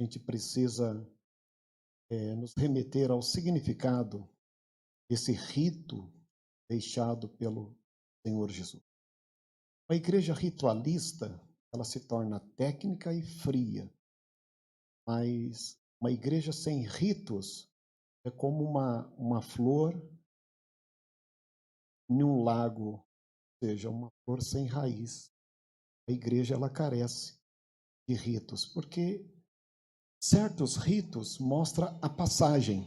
a gente precisa nos remeter ao significado desse rito deixado pelo Senhor Jesus. A igreja ritualista, ela se torna técnica e fria, mas uma igreja sem ritos é como uma flor em um lago, ou seja, uma flor sem raiz. A igreja, ela carece de ritos, porque certos ritos mostram a passagem.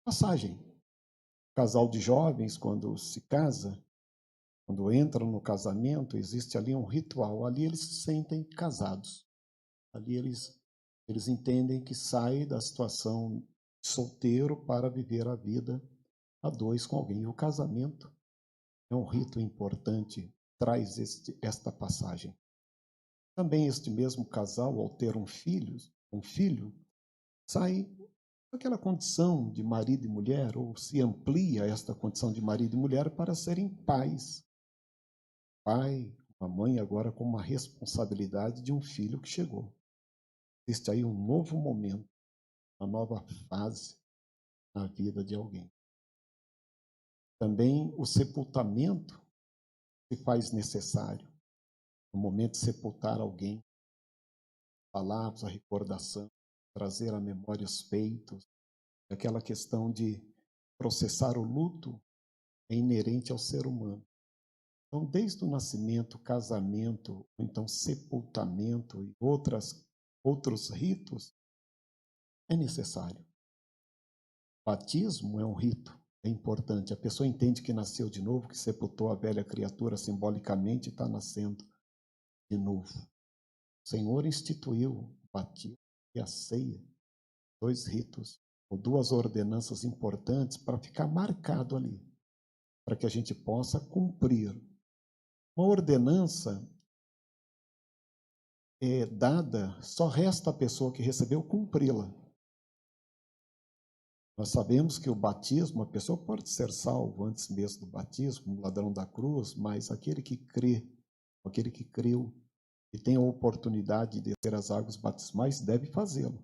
Passagem. O casal de jovens, quando se casa, quando entram no casamento, existe ali um ritual. Ali eles se sentem casados. Ali eles entendem que saem da situação de solteiro para viver a vida a dois com alguém. O casamento é um rito importante, traz esta passagem. Também este mesmo casal, ao ter um filho, sai daquela condição de marido e mulher, ou se amplia esta condição de marido e mulher para serem pais. Pai, uma mãe agora com uma responsabilidade de um filho que chegou. Existe aí um novo momento, uma nova fase na vida de alguém. Também o sepultamento se faz necessário. No momento de sepultar alguém, palavras, a recordação, trazer à memória os feitos, aquela questão de processar o luto é inerente ao ser humano. Então, desde o nascimento, casamento, ou então sepultamento e outros ritos, é necessário. Batismo é um rito, é importante. A pessoa entende que nasceu de novo, que sepultou a velha criatura simbolicamente e está nascendo de novo. O Senhor instituiu o batismo e a ceia, dois ritos, ou duas ordenanças importantes para ficar marcado ali, para que a gente possa cumprir. Uma ordenança é dada, só resta a pessoa que recebeu cumpri-la. Nós sabemos que o batismo, a pessoa pode ser salvo antes mesmo do batismo, o ladrão da cruz, mas aquele que crê, aquele que creu e tem a oportunidade de ter as águas batismais, deve fazê-lo.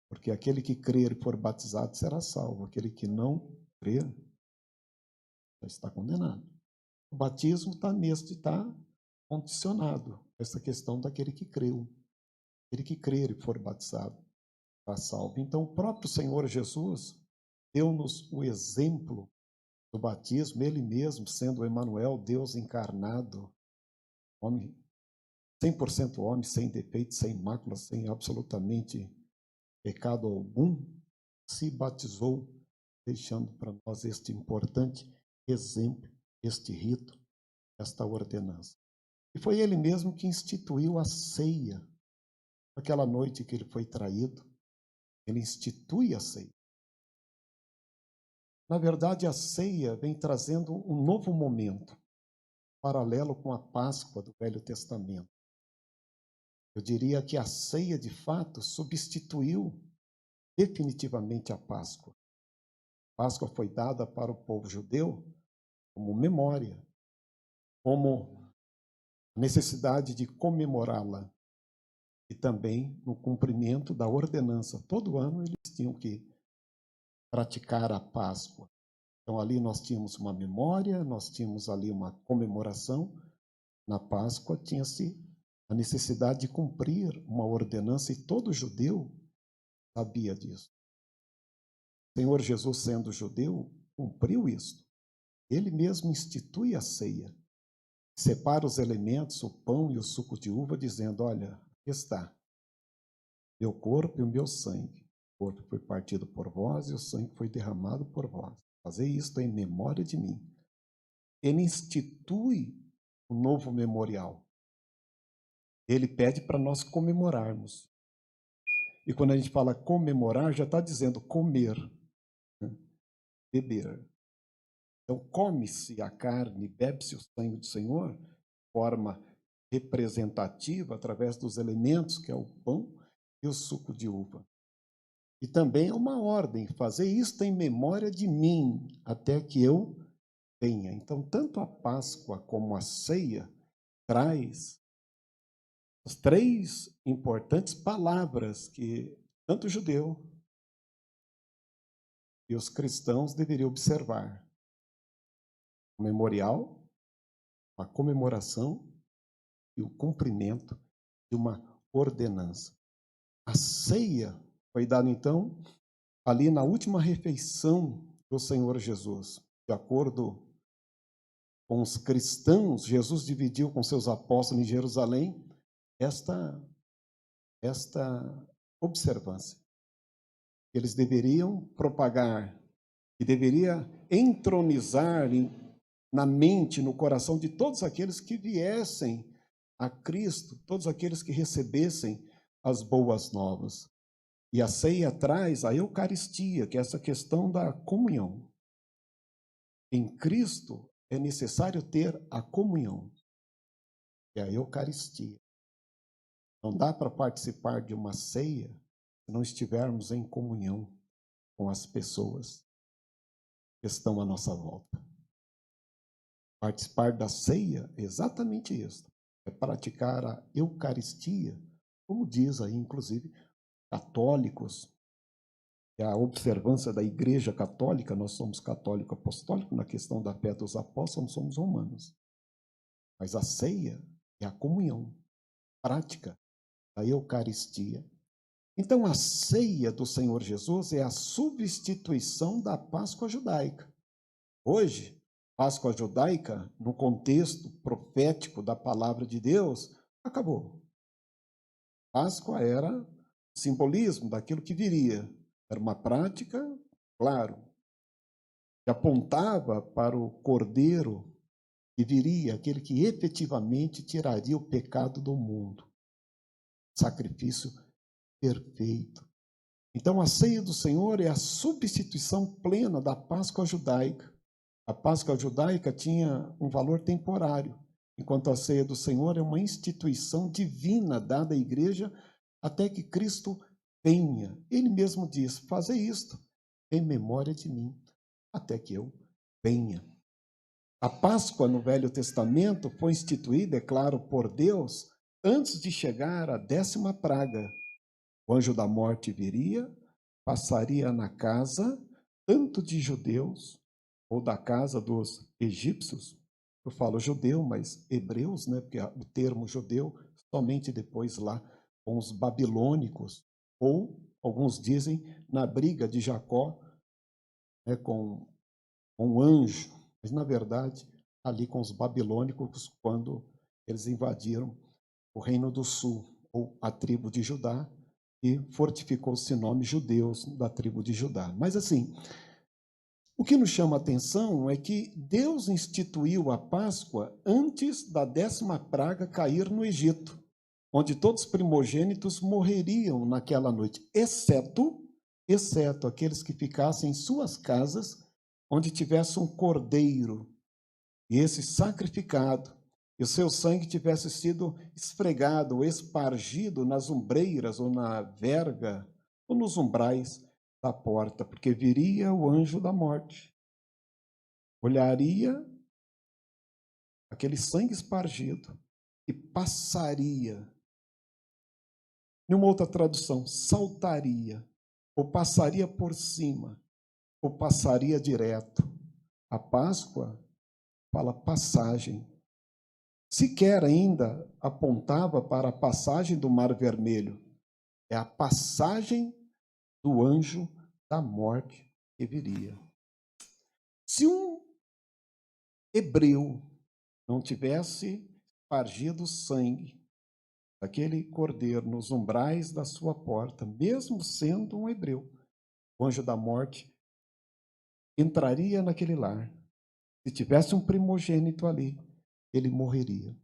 Porque aquele que crer e for batizado será salvo, aquele que não crer já está condenado. O batismo está condicionado a essa questão daquele que creu. Aquele que crer e for batizado está salvo. Então, o próprio Senhor Jesus deu-nos o exemplo do batismo, ele mesmo sendo o Emanuel, Deus encarnado, homem, 100% homem, sem defeito, sem mácula, sem absolutamente pecado algum, se batizou, deixando para nós este importante exemplo, este rito, esta ordenança. E foi ele mesmo que instituiu a ceia. Aquela noite que ele foi traído, ele institui a ceia. Na verdade, a ceia vem trazendo um novo momento, paralelo com a Páscoa do Velho Testamento. Eu diria que a ceia, de fato, substituiu definitivamente a Páscoa. A Páscoa foi dada para o povo judeu como memória, como necessidade de comemorá-la e também no cumprimento da ordenança. Todo ano eles tinham que praticar a Páscoa. Então ali nós tínhamos uma memória, nós tínhamos ali uma comemoração. Na Páscoa tinha-se a necessidade de cumprir uma ordenança e todo judeu sabia disso. O Senhor Jesus, sendo judeu, cumpriu isso. Ele mesmo institui a ceia. Separa os elementos, o pão e o suco de uva, dizendo, olha, aqui está, meu corpo e o meu sangue. O corpo foi partido por vós e o sangue foi derramado por vós. Fazei isto em memória de mim. Ele institui um novo memorial. Ele pede para nós comemorarmos. E quando a gente fala comemorar, já está dizendo comer, né? Beber. Então, come-se a carne, bebe-se o sangue do Senhor, de forma representativa, através dos elementos, que é o pão e o suco de uva. E também é uma ordem, fazer isto em memória de mim, até que eu venha. Então, tanto a Páscoa como a ceia traz as três importantes palavras que tanto o judeu e os cristãos deveriam observar o memorial, a comemoração e o cumprimento de uma ordenança. A ceia foi dada, então, ali na última refeição do Senhor Jesus. De acordo com os cristãos, Jesus dividiu com seus apóstolos em Jerusalém esta observância. Eles deveriam propagar e deveria entronizar na mente, no coração de todos aqueles que viessem a Cristo, todos aqueles que recebessem as boas novas. E a ceia traz a Eucaristia, que é essa questão da comunhão. Em Cristo é necessário ter a comunhão, que é a Eucaristia. Não dá para participar de uma ceia se não estivermos em comunhão com as pessoas que estão à nossa volta. Participar da ceia é exatamente isso. É praticar a Eucaristia, como diz aí, inclusive, católicos, e a observância da Igreja Católica. Nós somos católico apostólico, na questão da fé dos apóstolos, somos romanos. Mas a ceia é a comunhão prática da Eucaristia. Então, a ceia do Senhor Jesus é a substituição da Páscoa judaica. Hoje, Páscoa judaica, no contexto profético da palavra de Deus, acabou. Páscoa era simbolismo daquilo que viria. Era uma prática, claro, que apontava para o Cordeiro que viria, aquele que efetivamente tiraria o pecado do mundo. Sacrifício perfeito. Então, a ceia do Senhor é a substituição plena da Páscoa judaica. A Páscoa judaica tinha um valor temporário, enquanto a ceia do Senhor é uma instituição divina dada à igreja até que Cristo venha. Ele mesmo diz: fazei isto em memória de mim, até que eu venha. A Páscoa no Velho Testamento foi instituída, é claro, por Deus, antes de chegar a 10ª praga. O anjo da morte viria, passaria na casa, tanto de judeus, ou da casa dos egípcios. Eu falo judeu, mas hebreus, né? Porque o termo judeu somente depois lá com os babilônicos, ou alguns dizem na briga de Jacó, né, com um anjo, mas na verdade ali com os babilônicos quando eles invadiram o reino do sul, ou a tribo de Judá, e fortificou-se o nome judeus da tribo de Judá. Mas assim, o que nos chama a atenção é que Deus instituiu a Páscoa antes da 10ª praga cair no Egito, onde todos os primogênitos morreriam naquela noite, exceto aqueles que ficassem em suas casas, onde tivesse um cordeiro, e esse sacrificado, e o seu sangue tivesse sido esfregado ou espargido nas ombreiras ou na verga ou nos umbrais da porta, porque viria o anjo da morte, olharia aquele sangue espargido e passaria. Em uma outra tradução, saltaria, ou passaria por cima, ou passaria direto. A Páscoa fala passagem. Sequer ainda apontava para a passagem do Mar Vermelho. É a passagem do anjo da morte que viria. Se um hebreu não tivesse espargido sangue daquele cordeiro nos umbrais da sua porta, mesmo sendo um hebreu, o anjo da morte entraria naquele lar. Se tivesse um primogênito ali, ele morreria.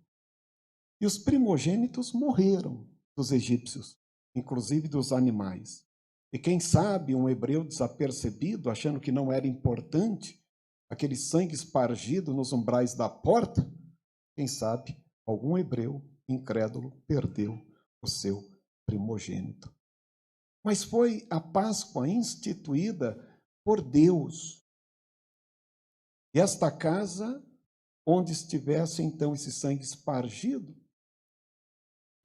E os primogênitos morreram dos egípcios, inclusive dos animais. E quem sabe um hebreu desapercebido, achando que não era importante, aquele sangue espargido nos umbrais da porta, quem sabe algum hebreu incrédulo perdeu o seu primogênito. Mas foi a Páscoa instituída por Deus. E esta casa, onde estivesse então esse sangue espargido,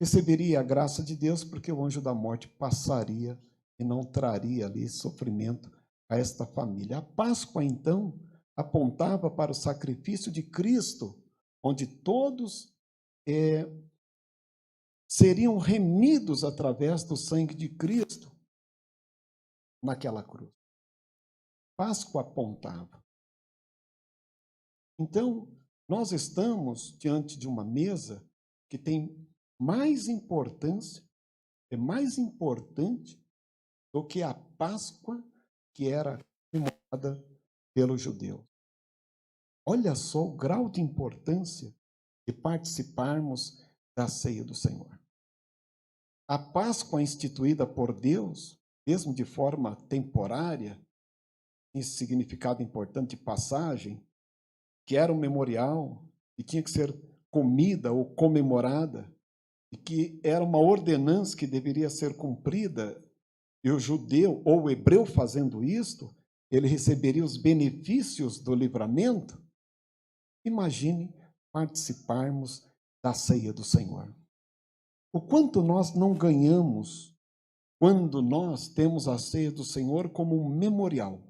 receberia a graça de Deus, porque o anjo da morte passaria e não traria ali sofrimento a esta família. A Páscoa, então, apontava para o sacrifício de Cristo, onde todos seriam remidos através do sangue de Cristo naquela cruz. Páscoa apontava. Então, nós estamos diante de uma mesa que tem mais importância, é mais importante do que a Páscoa que era comemorada pelos judeus. Olha só o grau de importância de participarmos da ceia do Senhor. A Páscoa instituída por Deus, mesmo de forma temporária, esse significado importante de passagem, que era um memorial e tinha que ser comida ou comemorada, e que era uma ordenança que deveria ser cumprida, e o judeu ou o hebreu fazendo isto, ele receberia os benefícios do livramento. Imagine participarmos da ceia do Senhor. O quanto nós não ganhamos quando nós temos a ceia do Senhor como um memorial,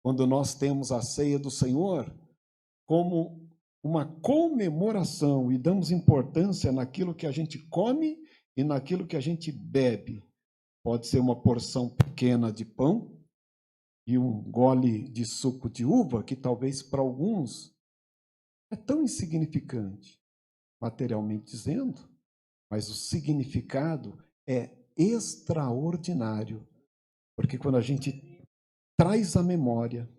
quando nós temos a ceia do Senhor como uma comemoração e damos importância naquilo que a gente come e naquilo que a gente bebe. Pode ser uma porção pequena de pão e um gole de suco de uva, que talvez para alguns é tão insignificante, materialmente dizendo, mas o significado é extraordinário, porque quando a gente traz à memória,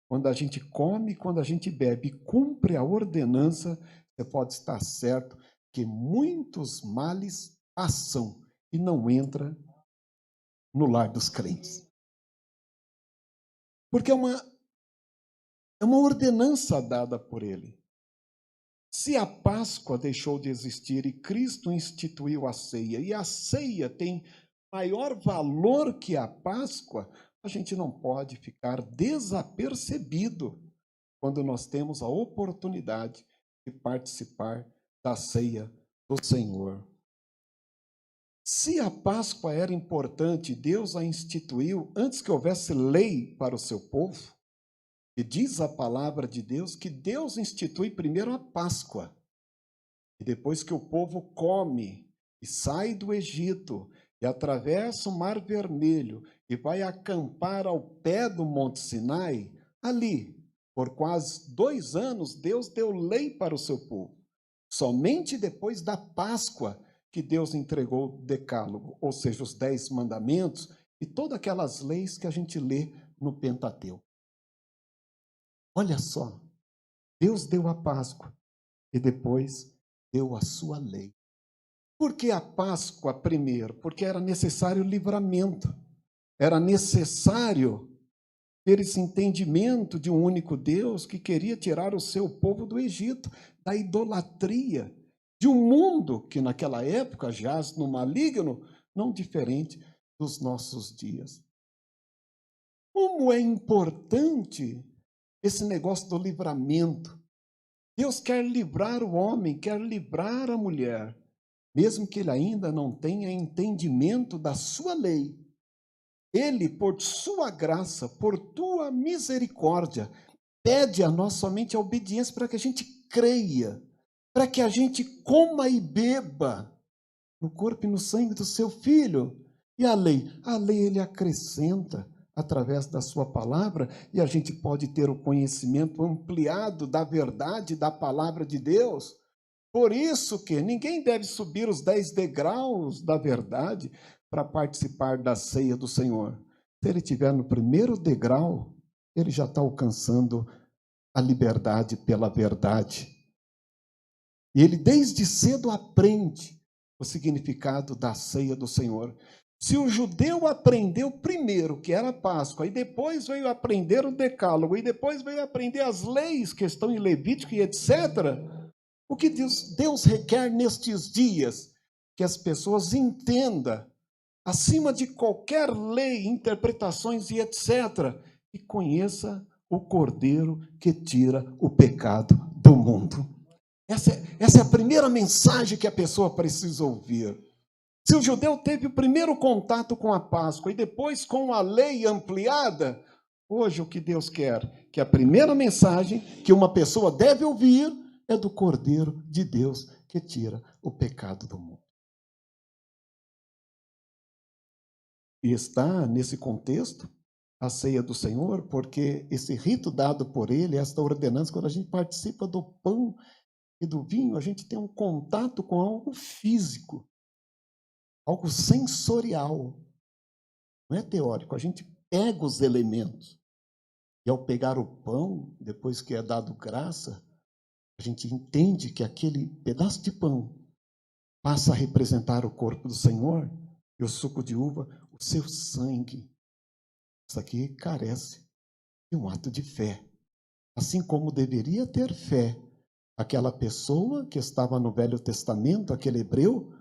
quando a gente come, quando a gente bebe, cumpre a ordenança, você pode estar certo que muitos males passam e não entram no lar dos crentes. Porque é uma ordenança dada por ele. Se a Páscoa deixou de existir e Cristo instituiu a ceia, e a ceia tem maior valor que a Páscoa, a gente não pode ficar desapercebido quando nós temos a oportunidade de participar da ceia do Senhor. Se a Páscoa era importante, Deus a instituiu antes que houvesse lei para o seu povo, e diz a palavra de Deus que Deus institui primeiro a Páscoa, e depois que o povo come e sai do Egito e atravessa o Mar Vermelho e vai acampar ao pé do Monte Sinai, ali, por quase 2 anos, Deus deu lei para o seu povo. Somente depois da Páscoa que Deus entregou o Decálogo, ou seja, os 10 mandamentos e todas aquelas leis que a gente lê no Pentateuco. Olha só, Deus deu a Páscoa e depois deu a sua lei. Por que a Páscoa primeiro? Porque era necessário livramento, era necessário ter esse entendimento de um único Deus que queria tirar o seu povo do Egito, da idolatria, de um mundo que naquela época jaz no maligno, não diferente dos nossos dias. Como é importante esse negócio do livramento. Deus quer livrar o homem, quer livrar a mulher, mesmo que ele ainda não tenha entendimento da sua lei. Ele, por sua graça, por tua misericórdia, pede a nós somente a obediência para que a gente creia, para que a gente coma e beba no corpo e no sangue do seu Filho. E a lei? A lei ele acrescenta através da sua palavra, e a gente pode ter o conhecimento ampliado da verdade da palavra de Deus. Por isso que ninguém deve subir os 10 degraus da verdade para participar da ceia do Senhor. Se ele estiver no primeiro degrau, ele já está alcançando a liberdade pela verdade. E ele desde cedo aprende o significado da ceia do Senhor. Se o judeu aprendeu primeiro que era a Páscoa, e depois veio aprender o Decálogo, e depois veio aprender as leis que estão em Levítico e etc., o que Deus requer nestes dias? Que as pessoas entendam, acima de qualquer lei, interpretações e etc., e conheça o Cordeiro que tira o pecado do mundo. Essa é a primeira mensagem que a pessoa precisa ouvir. Se o judeu teve o primeiro contato com a Páscoa e depois com a lei ampliada, hoje o que Deus quer? Que a primeira mensagem que uma pessoa deve ouvir é do Cordeiro de Deus que tira o pecado do mundo. E está nesse contexto a ceia do Senhor, porque esse rito dado por ele, esta ordenança, quando a gente participa do pão e do vinho, a gente tem um contato com algo físico, algo sensorial. Não é teórico, a gente pega os elementos. E ao pegar o pão, depois que é dado graça, a gente entende que aquele pedaço de pão passa a representar o corpo do Senhor e o suco de uva, o seu sangue. Isso aqui carece de um ato de fé. Assim como deveria ter fé aquela pessoa que estava no Velho Testamento, aquele hebreu,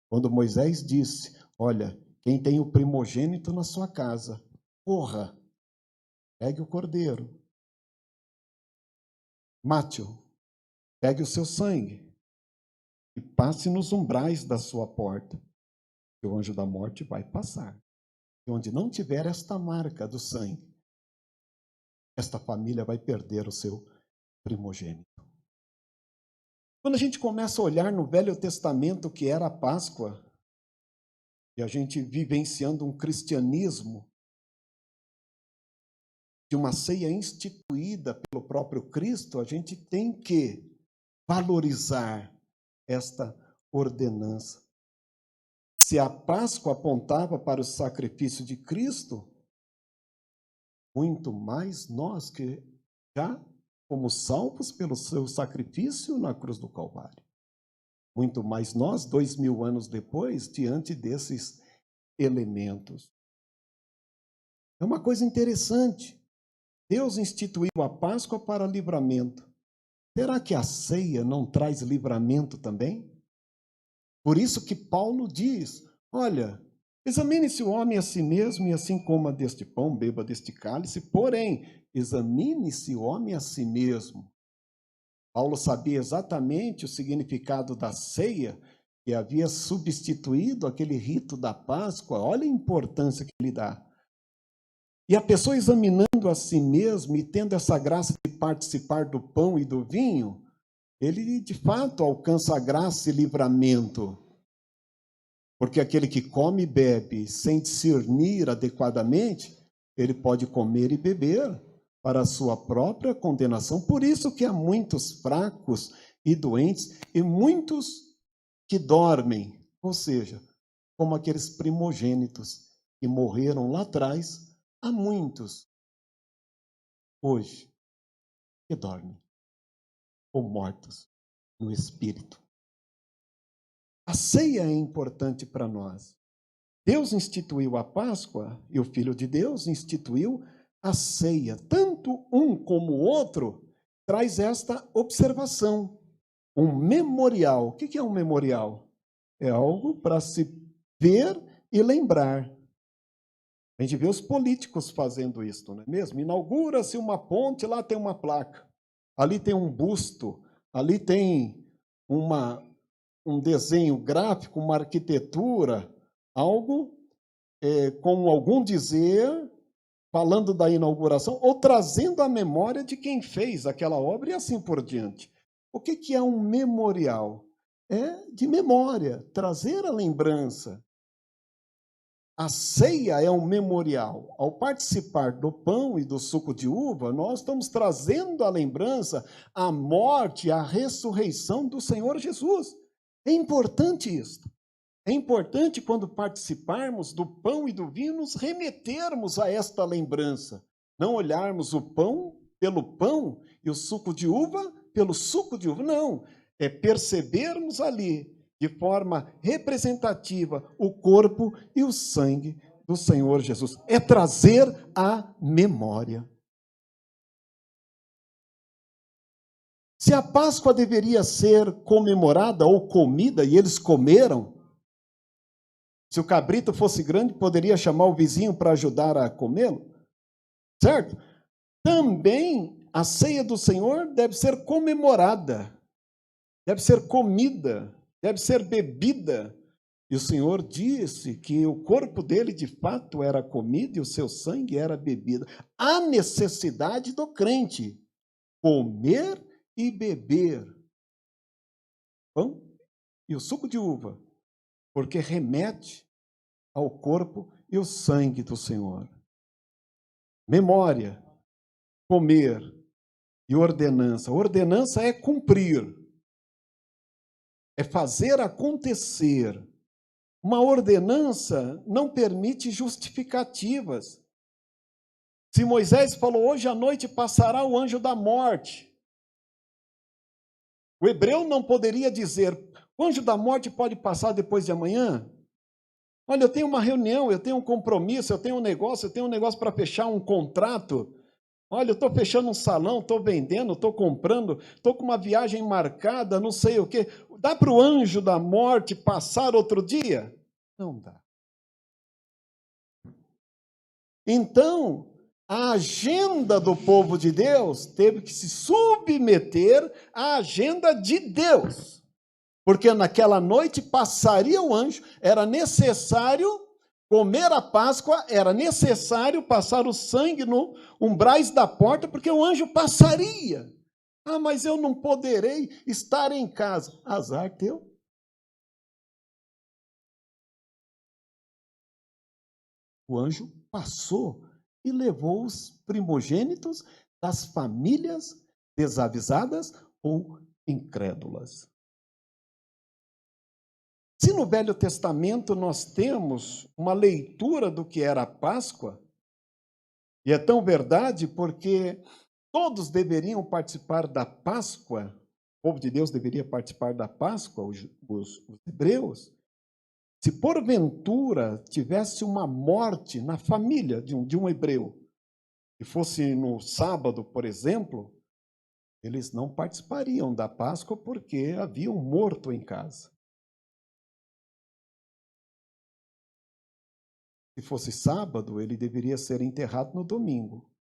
quando Moisés disse: olha, quem tem o primogênito na sua casa, corra, pegue o cordeiro, mate-o, pegue o seu sangue e passe nos umbrais da sua porta, que o anjo da morte vai passar. E onde não tiver esta marca do sangue, esta família vai perder o seu primogênito. Quando a gente começa a olhar no Velho Testamento o que era a Páscoa, e a gente vivenciando um cristianismo de uma ceia instituída pelo próprio Cristo, a gente tem que valorizar esta ordenança. Se a Páscoa apontava para o sacrifício de Cristo, muito mais nós que já fomos salvos pelo seu sacrifício na cruz do Calvário. Muito mais nós, 2000 anos depois, diante desses elementos. É uma coisa interessante. Deus instituiu a Páscoa para livramento. Será que a ceia não traz livramento também? Por isso que Paulo diz, olha, examine-se o homem a si mesmo e assim coma deste pão, beba deste cálice, porém, examine-se o homem a si mesmo. Paulo sabia exatamente o significado da ceia, que havia substituído aquele rito da Páscoa. Olha a importância que ele dá. E a pessoa examinando a si mesmo e tendo essa graça de participar do pão e do vinho, ele de fato alcança a graça e livramento. Porque aquele que come e bebe sem discernir adequadamente, ele pode comer e beber para a sua própria condenação. Por isso que há muitos fracos e doentes e muitos que dormem, ou seja, como aqueles primogênitos que morreram lá atrás, há muitos hoje que dormem ou mortos no espírito. A ceia é importante para nós. Deus instituiu a Páscoa e o Filho de Deus instituiu a ceia. Tanto um como o outro traz esta observação. Um memorial. O que é um memorial? É algo para se ver e lembrar. A gente vê os políticos fazendo isso, não é mesmo? Inaugura-se uma ponte, lá tem uma placa. Ali tem um busto, ali tem um desenho gráfico, uma arquitetura, algo com algum dizer, falando da inauguração, ou trazendo a memória de quem fez aquela obra e assim por diante. O que é um memorial? É de memória, trazer a lembrança. A ceia é um memorial. Ao participar do pão e do suco de uva, nós estamos trazendo a lembrança, a morte, a ressurreição do Senhor Jesus. É importante isso. É importante, quando participarmos do pão e do vinho, nos remetermos a esta lembrança. Não olharmos o pão pelo pão e o suco de uva pelo suco de uva. Não. É percebermos ali, de forma representativa, o corpo e o sangue do Senhor Jesus. É trazer a memória. Se a Páscoa deveria ser comemorada ou comida, e eles comeram, se o cabrito fosse grande, poderia chamar o vizinho para ajudar a comê-lo, certo? Também a ceia do Senhor deve ser comemorada, deve ser comida, deve ser bebida, E o Senhor disse que o corpo dele, de fato, era comida e o seu sangue era bebida. A necessidade do crente comer e beber pão e o suco de uva, porque remete ao corpo e o sangue do Senhor. Memória, comer e ordenança. Ordenança é cumprir, é fazer acontecer. Uma ordenança não permite justificativas. Se Moisés falou, hoje à noite passará o anjo da morte, o hebreu não poderia dizer, o anjo da morte pode passar depois de amanhã? Olha, eu tenho uma reunião, eu tenho um compromisso, eu tenho um negócio para fechar um contrato. Olha, eu estou fechando um salão, estou vendendo, estou comprando, estou com uma viagem marcada, não sei o quê. Dá para o anjo da morte passar outro dia? Não dá. Então, a agenda do povo de Deus teve que se submeter à agenda de Deus. Porque naquela noite passaria o anjo, era necessário comer a Páscoa, era necessário passar o sangue no umbrais da porta, porque o anjo passaria. Ah, mas eu não poderei estar em casa. Azar teu. O anjo passou e levou os primogênitos das famílias desavisadas ou incrédulas. Se no Velho Testamento nós temos uma leitura do que era a Páscoa, e é tão verdade porque todos deveriam participar da Páscoa, o povo de Deus deveria participar da Páscoa, os hebreus, se porventura tivesse uma morte na família de um hebreu, e fosse no sábado, por exemplo, eles não participariam da Páscoa porque havia um morto em casa. Se fosse sábado, ele deveria ser enterrado no domingo.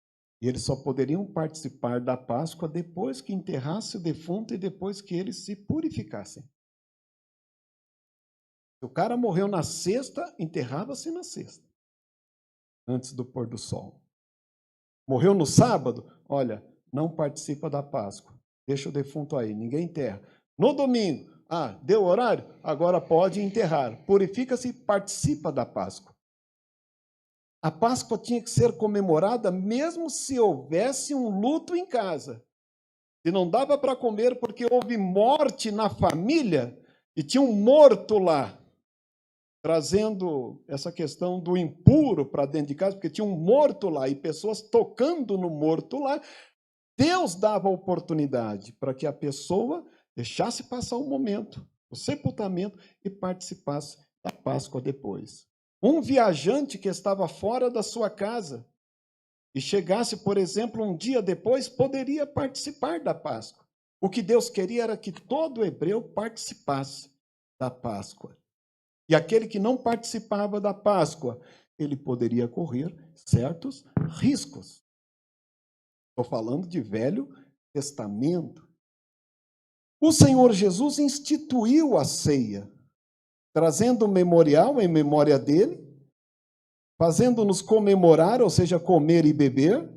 E eles só poderiam participar da Páscoa depois que enterrasse o defunto e depois que eles se purificassem. Se o cara morreu na sexta, enterrava-se na sexta, antes do pôr do sol. Morreu no sábado, olha, não participa da Páscoa. Deixa o defunto aí, ninguém enterra. No domingo, deu horário? Agora pode enterrar. Purifica-se e participa da Páscoa. A Páscoa tinha que ser comemorada mesmo se houvesse um luto em casa. Se não dava para comer porque houve morte na família e tinha um morto lá, trazendo essa questão do impuro para dentro de casa, porque tinha um morto lá e pessoas tocando no morto lá, Deus dava oportunidade para que a pessoa deixasse passar o momento, o sepultamento, e participasse da Páscoa depois. Um viajante que estava fora da sua casa e chegasse, por exemplo, um dia depois, poderia participar da Páscoa. O que Deus queria era que todo hebreu participasse da Páscoa. E aquele que não participava da Páscoa, ele poderia correr certos riscos. Estou falando de Velho Testamento. O Senhor Jesus instituiu a ceia, trazendo um memorial em memória dele, fazendo-nos comemorar, ou seja, comer e beber,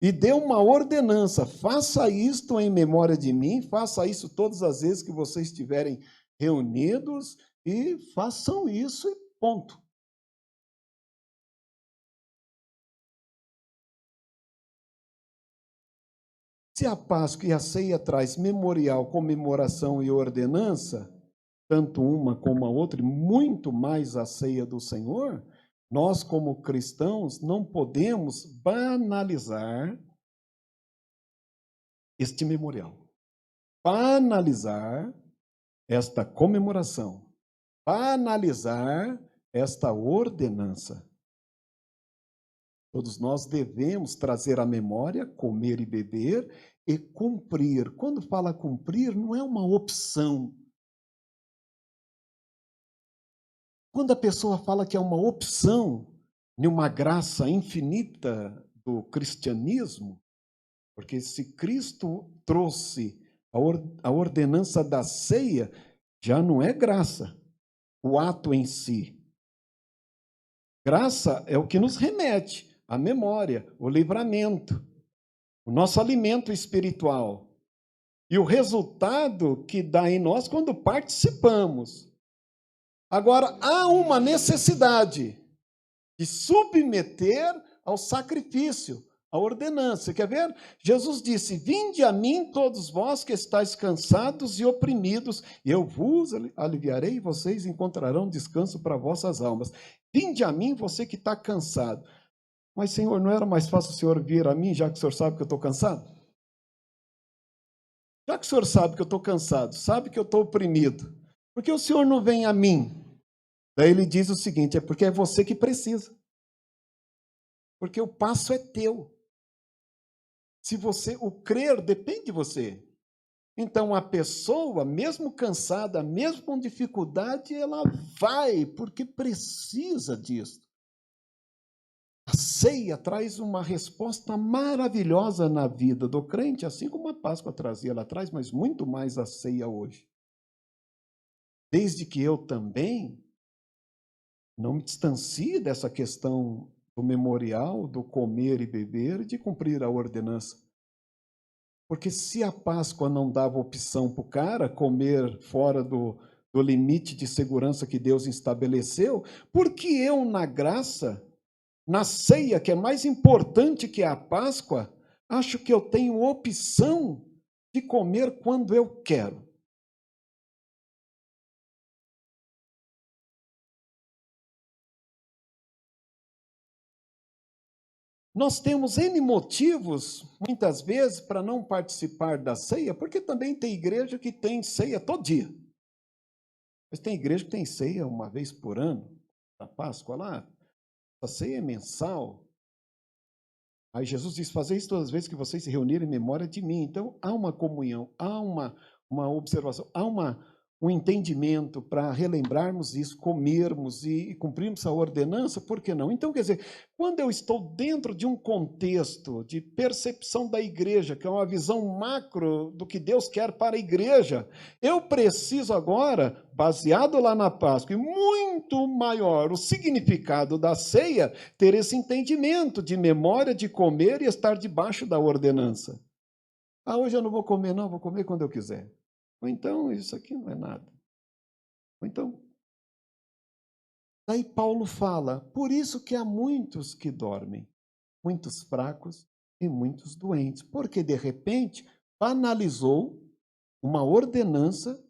e deu uma ordenança: faça isto em memória de mim, faça isso todas as vezes que vocês estiverem reunidos, e façam isso e ponto. Se a Páscoa e a ceia traz memorial, comemoração e ordenança, tanto uma como a outra, e muito mais a ceia do Senhor, nós, como cristãos, não podemos banalizar este memorial, banalizar esta comemoração, banalizar esta ordenança. Todos nós devemos trazer à memória, comer e beber e cumprir. Quando fala cumprir, não é uma opção. Quando a pessoa fala que é uma opção de uma graça infinita do cristianismo, porque se Cristo trouxe a ordenança da ceia, já não é graça, o ato em si. Graça é o que nos remete à memória, o livramento, o nosso alimento espiritual. E o resultado que dá em nós quando participamos. Agora, há uma necessidade de submeter ao sacrifício, à ordenança. Quer ver? Jesus disse: vinde a mim todos vós que estáis cansados e oprimidos, e eu vos aliviarei, e vocês encontrarão descanso para vossas almas. Vinde a mim você que está cansado. Mas, Senhor, não era mais fácil o Senhor vir a mim, já que o Senhor sabe que eu estou cansado? Já que o Senhor sabe que eu estou cansado, sabe que eu estou oprimido, por que o Senhor não vem a mim? Daí ele diz o seguinte: é porque é você que precisa. Porque o passo é teu. Se você o crer, depende de você. Então a pessoa, mesmo cansada, mesmo com dificuldade, ela vai, porque precisa disso. A ceia traz uma resposta maravilhosa na vida do crente, assim como a Páscoa trazia lá atrás, mas muito mais a ceia hoje. Desde que eu também não me distancie dessa questão do memorial, do comer e beber, e de cumprir a ordenança. Porque se a Páscoa não dava opção para o cara comer fora do limite de segurança que Deus estabeleceu, por que eu, na graça, na ceia, que é mais importante que a Páscoa, acho que eu tenho opção de comer quando eu quero? Nós temos N motivos, muitas vezes, para não participar da ceia, porque também tem igreja que tem ceia todo dia. Mas tem igreja que tem ceia uma vez por ano, da Páscoa lá. A ceia é mensal. Aí Jesus diz: fazer isso todas as vezes que vocês se reunirem em memória de mim. Então, há uma comunhão, há uma observação, há um entendimento para relembrarmos isso, comermos e cumprirmos a ordenança, por que não? Então, quer dizer, quando eu estou dentro de um contexto de percepção da igreja, que é uma visão macro do que Deus quer para a igreja, eu preciso agora, baseado lá na Páscoa, e muito maior o significado da ceia, ter esse entendimento de memória, de comer e estar debaixo da ordenança. Ah, hoje eu não vou comer, não, vou comer quando eu quiser. Ou então, isso aqui não é nada. Ou então, daí Paulo fala: por isso que há muitos que dormem, muitos fracos e muitos doentes, porque de repente banalizou uma ordenança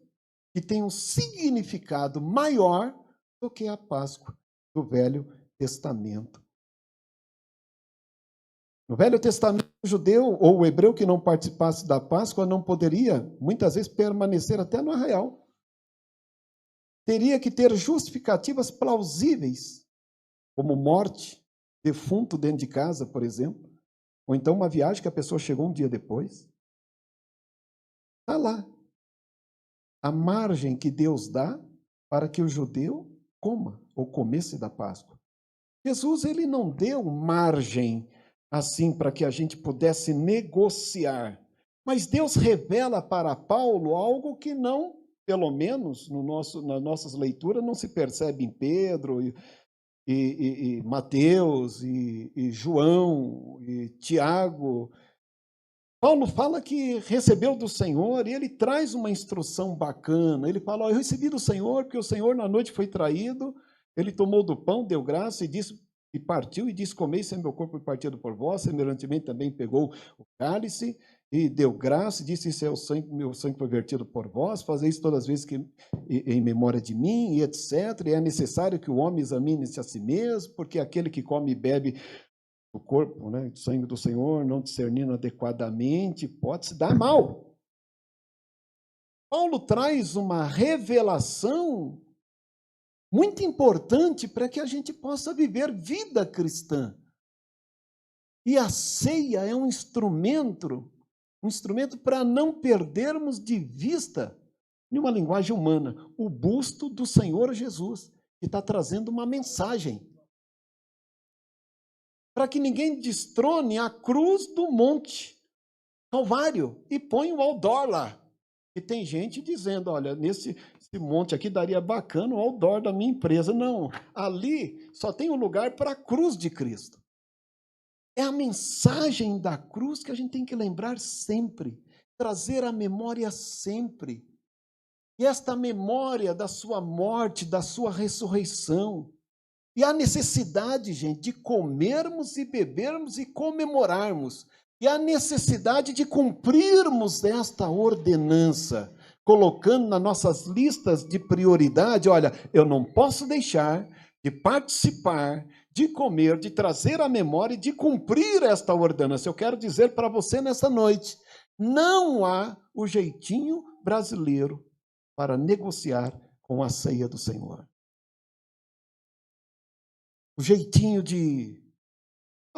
que tem um significado maior do que a Páscoa do Velho Testamento. No Velho Testamento, o judeu ou o hebreu que não participasse da Páscoa não poderia, muitas vezes, permanecer até no arraial. Teria que ter justificativas plausíveis, como morte, defunto dentro de casa, por exemplo, ou então uma viagem que a pessoa chegou um dia depois. Está lá. A margem que Deus dá para que o judeu coma ou comesse da Páscoa. Jesus, ele não deu margem assim para que a gente pudesse negociar, mas Deus revela para Paulo algo que não, pelo menos nas nossas leituras, não se percebe em Pedro e Mateus e João e Tiago. Paulo fala que recebeu do Senhor e ele traz uma instrução bacana. Ele fala: eu recebi do Senhor, porque o Senhor na noite foi traído, ele tomou do pão, deu graça e disse, e partiu e disse: comei, se meu corpo foi partido por vós. Semelhantemente também pegou o cálice e deu graça e disse: isso é o sangue, meu sangue foi vertido por vós, fazei isso todas as vezes que em memória de mim, e etc. E é necessário que o homem examine-se a si mesmo, porque aquele que come e bebe o corpo, né, o sangue do Senhor, não discernindo adequadamente, pode se dar mal. Paulo traz uma revelação muito importante para que a gente possa viver vida cristã. E a ceia é um instrumento para não perdermos de vista, em uma linguagem humana, o busto do Senhor Jesus, que está trazendo uma mensagem. Para que ninguém destrone a cruz do Monte Calvário e ponha o outdoor lá. E tem gente dizendo: olha, Esse monte aqui daria bacana o outdoor da minha empresa. Não, ali só tem um lugar para a cruz de Cristo. É a mensagem da cruz que a gente tem que lembrar sempre, trazer à memória sempre. E esta memória da sua morte, da sua ressurreição. E a necessidade, gente, de comermos e bebermos e comemorarmos. E a necessidade de cumprirmos esta ordenança, colocando nas nossas listas de prioridade, olha, eu não posso deixar de participar, de comer, de trazer à memória e de cumprir esta ordenança. Eu quero dizer para você nessa noite, não há o jeitinho brasileiro para negociar com a ceia do Senhor. O jeitinho de,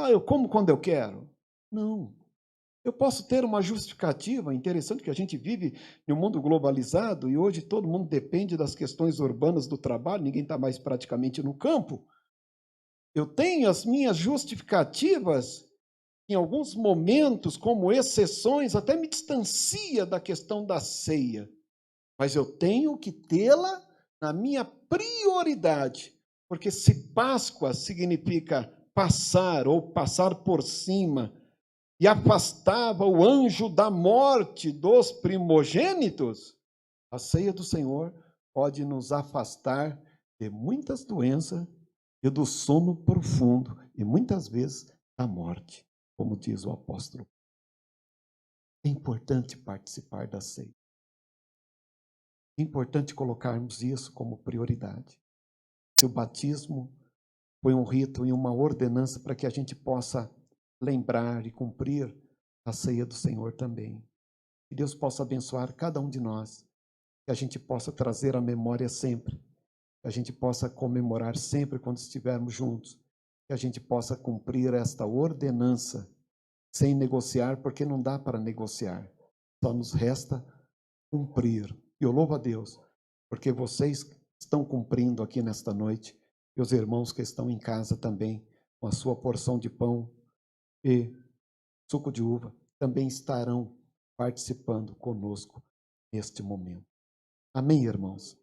eu como quando eu quero. Não. Eu posso ter uma justificativa, interessante que a gente vive em um mundo globalizado e hoje todo mundo depende das questões urbanas do trabalho, ninguém está mais praticamente no campo. Eu tenho as minhas justificativas, em alguns momentos, como exceções, até me distancia da questão da ceia. Mas eu tenho que tê-la na minha prioridade, porque se Páscoa significa passar ou passar por cima, e afastava o anjo da morte dos primogênitos, a ceia do Senhor pode nos afastar de muitas doenças e do sono profundo, e muitas vezes da morte, como diz o apóstolo. É importante participar da ceia. É importante colocarmos isso como prioridade. Se o batismo foi um rito e uma ordenança para que a gente possa lembrar e cumprir a ceia do Senhor também. Que Deus possa abençoar cada um de nós, que a gente possa trazer à memória sempre, que a gente possa comemorar sempre quando estivermos juntos, que a gente possa cumprir esta ordenança sem negociar, porque não dá para negociar, só nos resta cumprir. E eu louvo a Deus, porque vocês estão cumprindo aqui nesta noite, e os irmãos que estão em casa também, com a sua porção de pão e suco de uva, também estarão participando conosco neste momento. Amém, irmãos?